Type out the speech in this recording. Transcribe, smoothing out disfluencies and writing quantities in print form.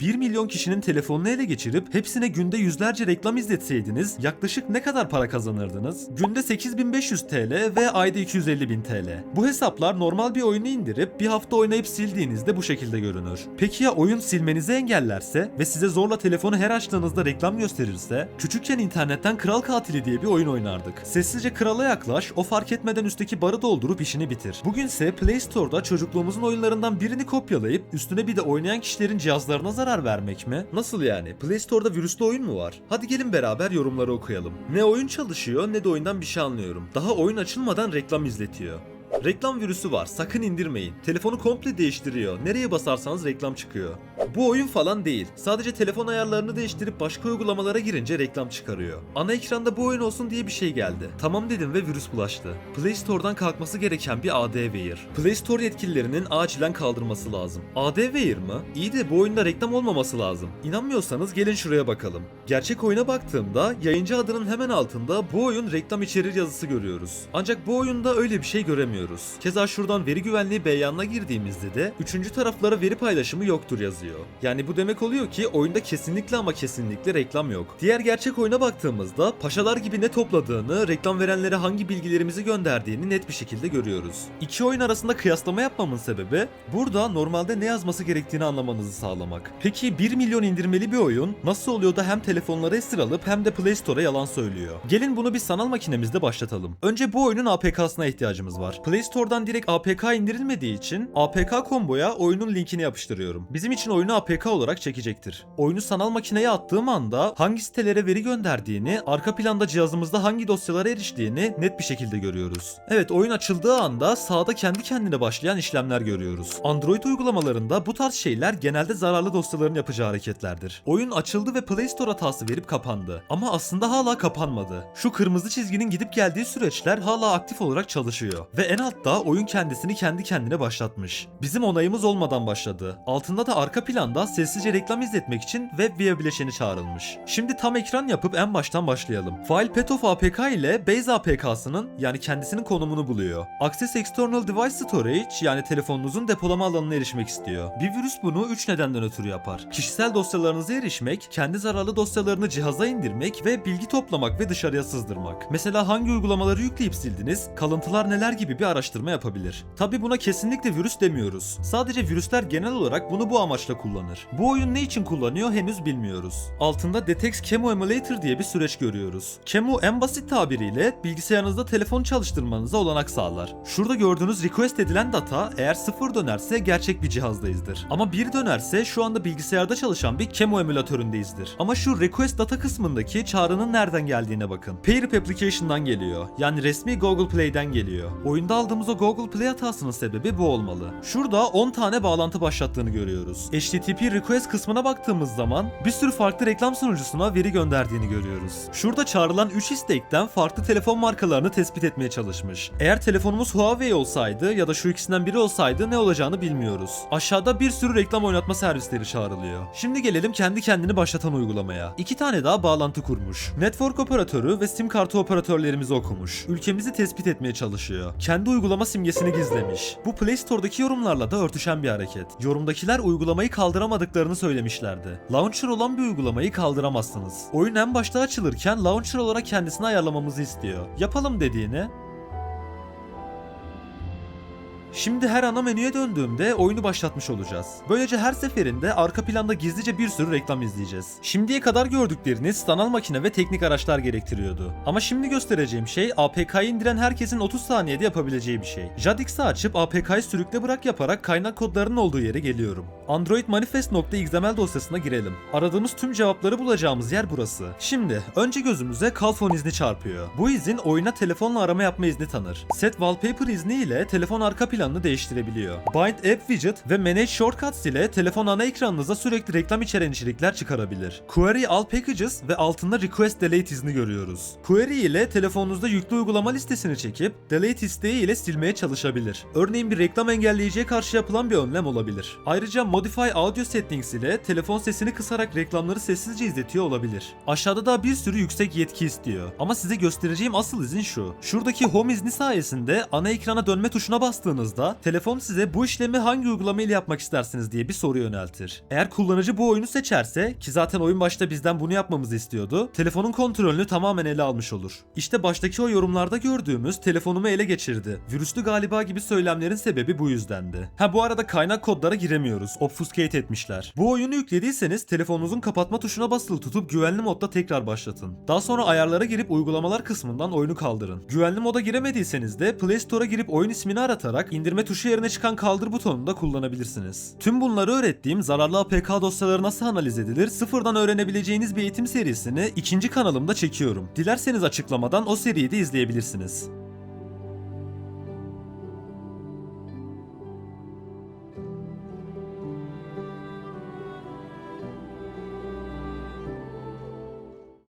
1 milyon kişinin telefonunu ele geçirip hepsine günde yüzlerce reklam izletseydiniz yaklaşık ne kadar para kazanırdınız? Günde 8500 TL ve ayda 250.000 TL. Bu hesaplar normal bir oyunu indirip bir hafta oynayıp sildiğinizde bu şekilde görünür. Peki ya oyun silmenizi engellerse ve size zorla telefonu her açtığınızda reklam gösterirse? Küçükken internetten Kral Katili diye bir oyun oynardık. Sessizce krala yaklaş, o fark etmeden üstteki barı doldurup işini bitir. Bugünse Play Store'da çocukluğumuzun oyunlarından birini kopyalayıp üstüne bir de oynayan kişilerin cihazlarına zarar vermek mi? Nasıl yani? Play Store'da virüslü oyun mu var? Hadi gelin beraber yorumları okuyalım. Ne oyun çalışıyor ne de oyundan bir şey anlıyorum. Daha oyun açılmadan reklam izletiyor. Reklam virüsü var, sakın indirmeyin. Telefonu komple değiştiriyor. Nereye basarsanız reklam çıkıyor. Bu oyun falan değil. Sadece telefon ayarlarını değiştirip başka uygulamalara girince reklam çıkarıyor. Ana ekranda bu oyun olsun diye bir şey geldi. Tamam dedim ve virüs bulaştı. Play Store'dan kalkması gereken bir adware. Play Store yetkililerinin acilen kaldırması lazım. Adware mı? İyi de bu oyunda reklam olmaması lazım. İnanmıyorsanız gelin şuraya bakalım. Gerçek oyuna baktığımda yayıncı adının hemen altında bu oyun reklam içerir yazısı görüyoruz. Ancak bu oyunda öyle bir şey göremiyoruz. Keza şuradan veri güvenliği beyanına girdiğimizde de üçüncü taraflara veri paylaşımı yoktur yazıyor. Yani bu demek oluyor ki oyunda kesinlikle ama kesinlikle reklam yok. Diğer gerçek oyuna baktığımızda paşalar gibi ne topladığını, reklam verenlere hangi bilgilerimizi gönderdiğini net bir şekilde görüyoruz. İki oyun arasında kıyaslama yapmamın sebebi burada normalde ne yazması gerektiğini anlamanızı sağlamak. Peki 1 milyon indirmeli bir oyun nasıl oluyor da hem telefonlara esir alıp hem de Play Store'a yalan söylüyor? Gelin bunu bir sanal makinemizde başlatalım. Önce bu oyunun APK'sına ihtiyacımız var. Play Store'dan direkt APK indirilmediği için APK komboya oyunun linkini yapıştırıyorum. Bizim için oyunu APK olarak çekecektir. Oyunu sanal makineye attığım anda hangi sitelere veri gönderdiğini, arka planda cihazımızda hangi dosyalara eriştiğini net bir şekilde görüyoruz. Evet, oyun açıldığı anda sağda kendi kendine başlayan işlemler görüyoruz. Android uygulamalarında bu tarz şeyler genelde zararlı dosyaların yapacağı hareketlerdir. Oyun açıldı ve Play Store hatası verip kapandı. Ama aslında hala kapanmadı. Şu kırmızı çizginin gidip geldiği süreçler hala aktif olarak çalışıyor. Ve en altta oyun kendisini kendi kendine başlatmış. Bizim onayımız olmadan başladı. Altında da arka planda sessizce reklam izletmek için web via bileşeni çağrılmış. Şimdi tam ekran yapıp en baştan başlayalım. File Path of APK ile Base APK'sının yani kendisinin konumunu buluyor. Access External Device Storage yani telefonunuzun depolama alanına erişmek istiyor. Bir virüs bunu 3 nedenden ötürü yapar. Kişisel dosyalarınıza erişmek, kendi zararlı dosyalarını cihaza indirmek ve bilgi toplamak ve dışarıya sızdırmak. Mesela hangi uygulamaları yükleyip sildiniz, kalıntılar neler gibi bir araştırma yapabilir. Tabi buna kesinlikle virüs demiyoruz. Sadece virüsler genel olarak bunu bu amaçla kullanır. Bu oyun ne için kullanıyor henüz bilmiyoruz. Altında Detex Kemu Emulator diye bir süreç görüyoruz. Kemu en basit tabiriyle bilgisayarınızda telefon çalıştırmanıza olanak sağlar. Şurada gördüğünüz request edilen data eğer 0 dönerse gerçek bir cihazdayızdır. Ama 1 dönerse şu anda bilgisayarda çalışan bir Kemu emülatöründeyizdir. Ama şu request data kısmındaki çağrının nereden geldiğine bakın. Pair Application'dan geliyor. Yani resmi Google Play'den geliyor. Oyunda aldığımız o Google Play hatasının sebebi bu olmalı. Şurada 10 tane bağlantı başlattığını görüyoruz. HTTP request kısmına baktığımız zaman bir sürü farklı reklam sunucusuna veri gönderdiğini görüyoruz. Şurada çağrılan 3 istekten farklı telefon markalarını tespit etmeye çalışmış. Eğer telefonumuz Huawei olsaydı ya da şu ikisinden biri olsaydı ne olacağını bilmiyoruz. Aşağıda bir sürü reklam oynatma servisleri çağrılıyor. Şimdi gelelim kendi kendini başlatan uygulamaya. 2 tane daha bağlantı kurmuş. Network operatörü ve sim kartı operatörlerimizi okumuş. Ülkemizi tespit etmeye çalışıyor. Kendi uygulama simgesini gizlemiş. Bu Play Store'daki yorumlarla da örtüşen bir hareket. Yorumdakiler uygulamayı kaldıramadıklarını söylemişlerdi. Launcher olan bir uygulamayı kaldıramazsınız. Oyun en başta açılırken launcher olarak kendisini ayarlamamızı istiyor. Yapalım dediğini. Şimdi her ana menüye döndüğümde oyunu başlatmış olacağız. Böylece her seferinde arka planda gizlice bir sürü reklam izleyeceğiz. Şimdiye kadar gördükleriniz sanal makine ve teknik araçlar gerektiriyordu. Ama şimdi göstereceğim şey APK'yı indiren herkesin 30 saniyede yapabileceği bir şey. JADX'i açıp APK'yı sürükle bırak yaparak kaynak kodlarının olduğu yere geliyorum. Android manifest.xml dosyasına girelim. Aradığımız tüm cevapları bulacağımız yer burası. Şimdi önce gözümüze call phone izni çarpıyor. Bu izin oyuna telefonla arama yapma izni tanır. Set wallpaper izni ile telefon arka planını değiştirebiliyor. Bind App Widget ve Manage Shortcuts ile telefon ana ekranınıza sürekli reklam içeren içerikler çıkarabilir. Query All Packages ve altında Request Delete izni görüyoruz. Query ile telefonunuzda yüklü uygulama listesini çekip Delete isteği ile silmeye çalışabilir. Örneğin bir reklam engelleyiciye karşı yapılan bir önlem olabilir. Ayrıca Modify Audio Settings ile telefon sesini kısarak reklamları sessizce izletiyor olabilir. Aşağıda da bir sürü yüksek yetki istiyor. Ama size göstereceğim asıl izin şu. Şuradaki Home izni sayesinde ana ekrana dönme tuşuna bastığınızda tıkladığınızda telefon size bu işlemi hangi uygulama ile yapmak istersiniz diye bir soru yöneltir. Eğer kullanıcı bu oyunu seçerse, ki zaten oyun başta bizden bunu yapmamızı istiyordu, telefonun kontrolünü tamamen ele almış olur. İşte baştaki o yorumlarda gördüğümüz telefonumu ele geçirdi, virüslü galiba gibi söylemlerin sebebi bu yüzdendi. Bu arada kaynak kodlara giremiyoruz. Obfuscate etmişler. Bu oyunu yüklediyseniz telefonunuzun kapatma tuşuna basılı tutup güvenli modda tekrar başlatın. Daha sonra ayarlara girip uygulamalar kısmından oyunu kaldırın. Güvenli moda giremediyseniz de Play Store'a girip oyun ismini aratarak indirme tuşu yerine çıkan kaldır butonunu da kullanabilirsiniz. Tüm bunları öğrettiğim zararlı APK dosyaları nasıl analiz edilir, sıfırdan öğrenebileceğiniz bir eğitim serisini ikinci kanalımda çekiyorum. Dilerseniz açıklamadan o seriyi de izleyebilirsiniz.